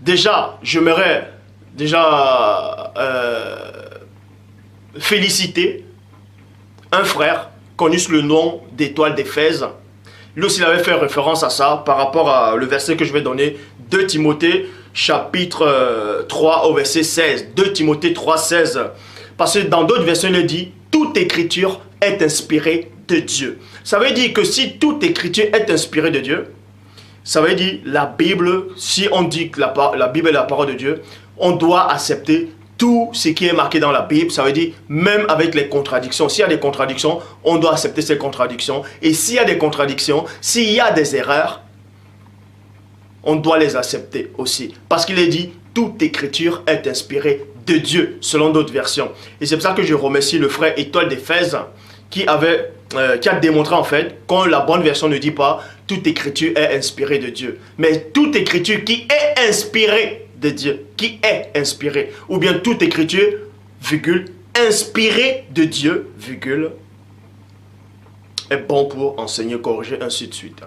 Déjà, j'aimerais féliciter un frère connu sous le nom d'Étoile d'Éphèse. Lui aussi, il avait fait référence à ça par rapport à le verset que je vais donner, 2 Timothée chapitre 3 au verset 16. 2 Timothée 3, 16. Parce que dans d'autres versions, il dit « Toute écriture est inspirée de Dieu ». Ça veut dire que si toute écriture est inspirée de Dieu, ça veut dire la Bible, si on dit que la Bible est la parole de Dieu, on doit accepter tout ce qui est marqué dans la Bible. Ça veut dire même avec les contradictions. S'il y a des contradictions, on doit accepter ces contradictions. Et s'il y a des contradictions, s'il y a des erreurs, on doit les accepter aussi. Parce qu'il est dit, toute écriture est inspirée de Dieu, selon d'autres versions. Et c'est pour ça que je remercie le frère Étoile d'Éphèse qui a démontré en fait quand la bonne version ne dit pas toute écriture est inspirée de Dieu. Mais toute écriture qui est inspirée de Dieu, qui est inspirée, ou bien toute écriture, virgule, inspirée de Dieu, virgule, est bon pour enseigner, corriger, ainsi de suite.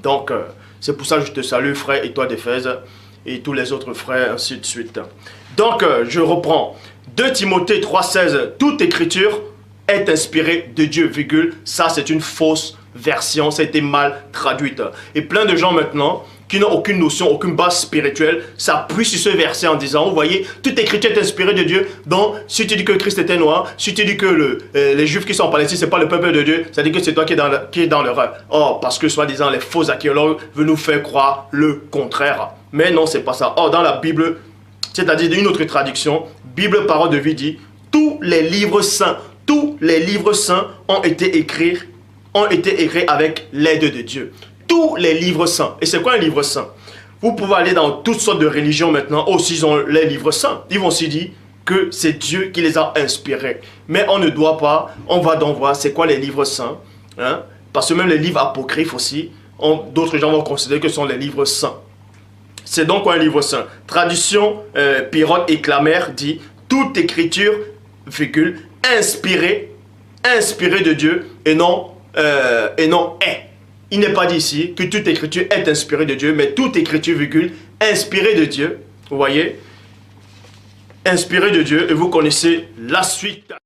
Donc, c'est pour ça que je te salue, frère Étoile d'Éphèse, et tous les autres frères, ainsi de suite. Donc, je reprends. 2 Timothée 3,16, toute écriture est inspirée de Dieu, virgule, ça c'est une fausse version, ça a été mal traduite. Et plein de gens maintenant, qui n'ont aucune notion, aucune base spirituelle, s'appuient sur ce verset en disant, vous voyez, toute écriture est inspirée de Dieu, donc si tu dis que Christ était noir, si tu dis que les Juifs qui sont en Palestine, ce n'est pas le peuple de Dieu, ça dit que c'est toi qui es dans l'erreur. Or, parce que soi-disant, les faux archéologues veulent nous faire croire le contraire. Mais non, c'est pas ça. Or, dans la Bible, c'est-à-dire une autre traduction, Bible, parole de vie dit, tous les livres saints ont été écrits avec l'aide de Dieu. Tous les livres saints. Et c'est quoi un livre saint? Vous pouvez aller dans toutes sortes de religions maintenant, aussi ils ont les livres saints. Ils vont aussi dire que c'est Dieu qui les a inspirés. Mais on ne doit pas, on va donc voir c'est quoi les livres saints. Hein? Parce que même les livres apocryphes aussi, d'autres gens vont considérer que ce sont les livres saints. C'est donc quoi un livre saint? Traduction Pirote et Clamer dit toute écriture, virgule, inspirée de Dieu et non est. Il n'est pas dit ici que toute écriture est inspirée de Dieu, mais toute écriture, virgule, inspirée de Dieu. Vous voyez? Inspirée de Dieu, et vous connaissez la suite.